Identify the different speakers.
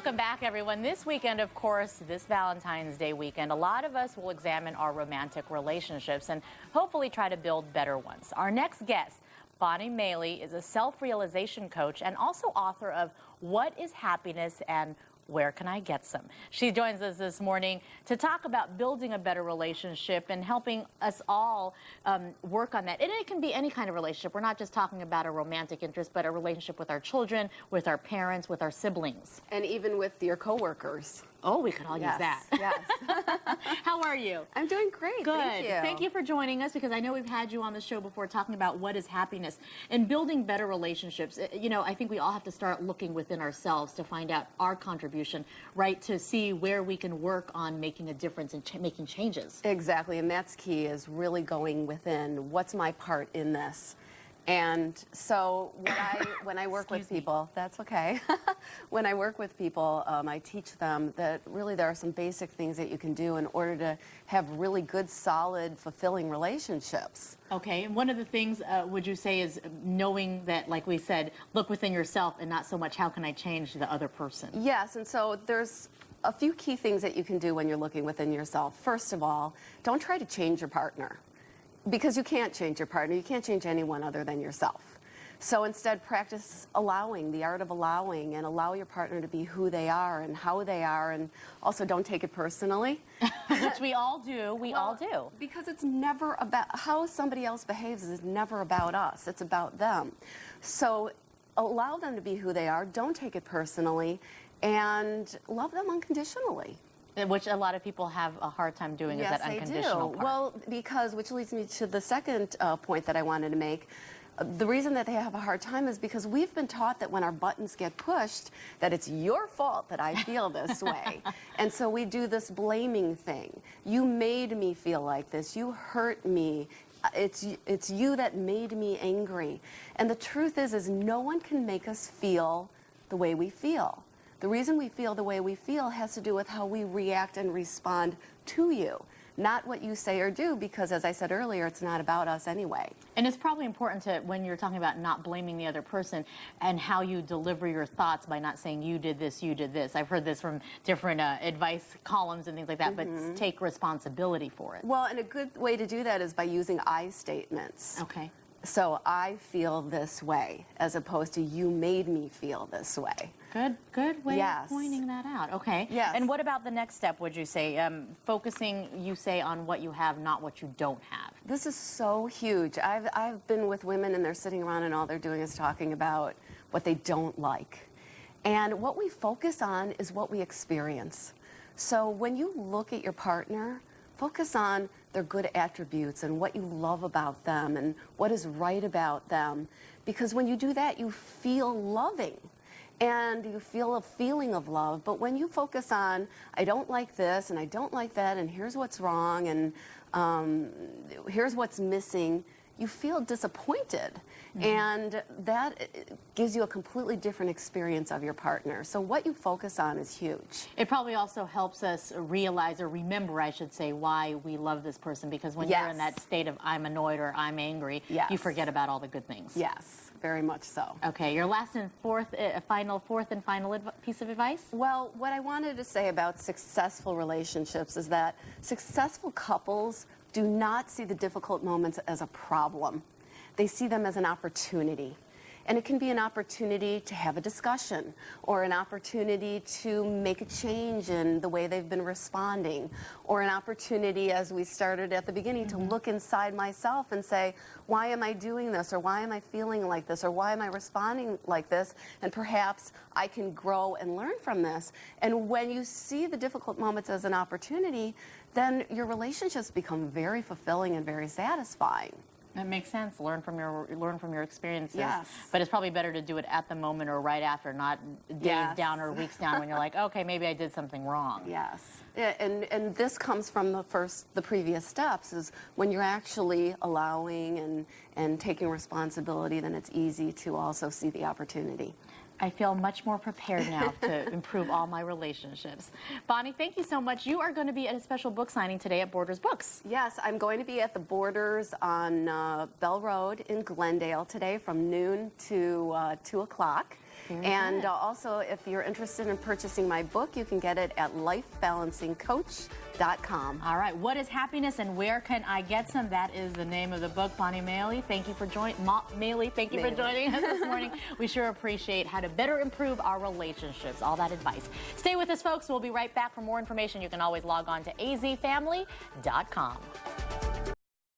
Speaker 1: Welcome back, everyone. This weekend, of course, this Valentine's Day weekend, a lot of us will examine our romantic relationships and hopefully try to build better ones. Our next guest, Bonnie Maile, is a self-realization coach and also author of What is Happiness and Where Can I Get Some? She joins us this morning to talk about building a better relationship and helping us all work on that. And it can be any kind of relationship. We're not just talking about a romantic interest, but a relationship with our children, with our parents, with our siblings.
Speaker 2: And even with your coworkers.
Speaker 1: Oh, we could all use that.
Speaker 2: Yes.
Speaker 1: How are you?
Speaker 2: I'm doing great.
Speaker 1: Good.
Speaker 2: Thank you.
Speaker 1: Thank you for joining us, because I know we've had you on the show before talking about what is happiness and building better relationships. You know, I think we all have to start looking within ourselves to find out our contribution, right? To see where we can work on making a difference and making changes.
Speaker 2: Exactly. And that's key, is really going within. What's my part in this? And so when I work with people, that's okay. When I work with people, I teach them that really there are some basic things that you can do in order to have really good, solid, fulfilling relationships.
Speaker 1: Okay, and one of the things, would you say, is knowing that, like we said, look within yourself and not so much how can I change the other person?
Speaker 2: Yes, and so there's a few key things that you can do when you're looking within yourself. First of all, don't try to change your partner, because you can't change your partner. You can't change anyone other than yourself. So instead, practice allowing, the art of allowing, and allow your partner to be who they are and how they are, and also don't take it personally.
Speaker 1: Which we all do. We all do.
Speaker 2: Because it's never about how somebody else behaves. Is never about us. It's about them. So allow them to be who they are. Don't take it personally, and love them unconditionally.
Speaker 1: Which a lot of people have a hard time doing, is that unconditional part.
Speaker 2: Well, which leads me to the second point that I wanted to make. The reason that they have a hard time is because we've been taught that when our buttons get pushed, that it's your fault that I feel this way. And so we do this blaming thing. You made me feel like this. You hurt me. It's you that made me angry. And the truth is no one can make us feel the way we feel. The reason we feel the way we feel has to do with how we react and respond to you, not what you say or do, because as I said earlier, it's not about us anyway.
Speaker 1: And it's probably important to, when you're talking about not blaming the other person, and how you deliver your thoughts by not saying you did this, you did this. I've heard this from different advice columns and things like that, but take responsibility for it.
Speaker 2: Well, and a good way to do that is by using I statements.
Speaker 1: Okay.
Speaker 2: So I feel this way, as opposed to you made me feel this way.
Speaker 1: Good way of pointing that out. Okay.
Speaker 2: Yes.
Speaker 1: And what about the next step, would you say? Focusing, you say, on what you have, not what you don't have.
Speaker 2: This is so huge. I've been with women, and they're sitting around and all they're doing is talking about what they don't like. And what we focus on is what we experience. So when you look at your partner, focus on their good attributes and what you love about them and what is right about them. Because when you do that, you feel loving and you feel a feeling of love. But when you focus on, I don't like this and I don't like that, and here's what's wrong, and here's what's missing, you feel disappointed. And that gives you a completely different experience of your partner. So what you focus on is huge.
Speaker 1: It probably also helps us realize, or remember, I should say, why we love this person, because when you're in that state of I'm annoyed or I'm angry, you forget about all the good things.
Speaker 2: Yes, very much so.
Speaker 1: Okay, your last and fourth and final piece of advice?
Speaker 2: Well, what I wanted to say about successful relationships is that successful couples do not see the difficult moments as a problem. They see them as an opportunity. And it can be an opportunity to have a discussion, or an opportunity to make a change in the way they've been responding, or an opportunity, as we started at the beginning, to look inside myself and say, why am I doing this, or why am I feeling like this, or why am I responding like this, and perhaps I can grow and learn from this. And when you see the difficult moments as an opportunity, then your relationships become very fulfilling and very satisfying.
Speaker 1: That makes sense. Learn from your experiences.
Speaker 2: Yes.
Speaker 1: But it's probably better to do it at the moment or right after, not days down or weeks down when you're like, okay, maybe I did something wrong.
Speaker 2: Yes. And this comes from the previous steps, is when you're actually allowing and taking responsibility, then it's easy to also see the opportunity.
Speaker 1: I feel much more prepared now to improve all my relationships. Bonnie, thank you so much. You are going to be at a special book signing today at Borders Books.
Speaker 2: Yes, I'm going to be at the Borders on Bell Road in Glendale today from noon to 2 o'clock. And also, if you're interested in purchasing my book, you can get it at lifebalancingcoach.com.
Speaker 1: All right, what is happiness and where can I get some? That is the name of the book. Bonnie Maley, thank you for joining for joining us this morning. We sure appreciate how to better improve our relationships, all that advice. Stay with us, folks. We'll be right back. For more information, you can always log on to azfamily.com.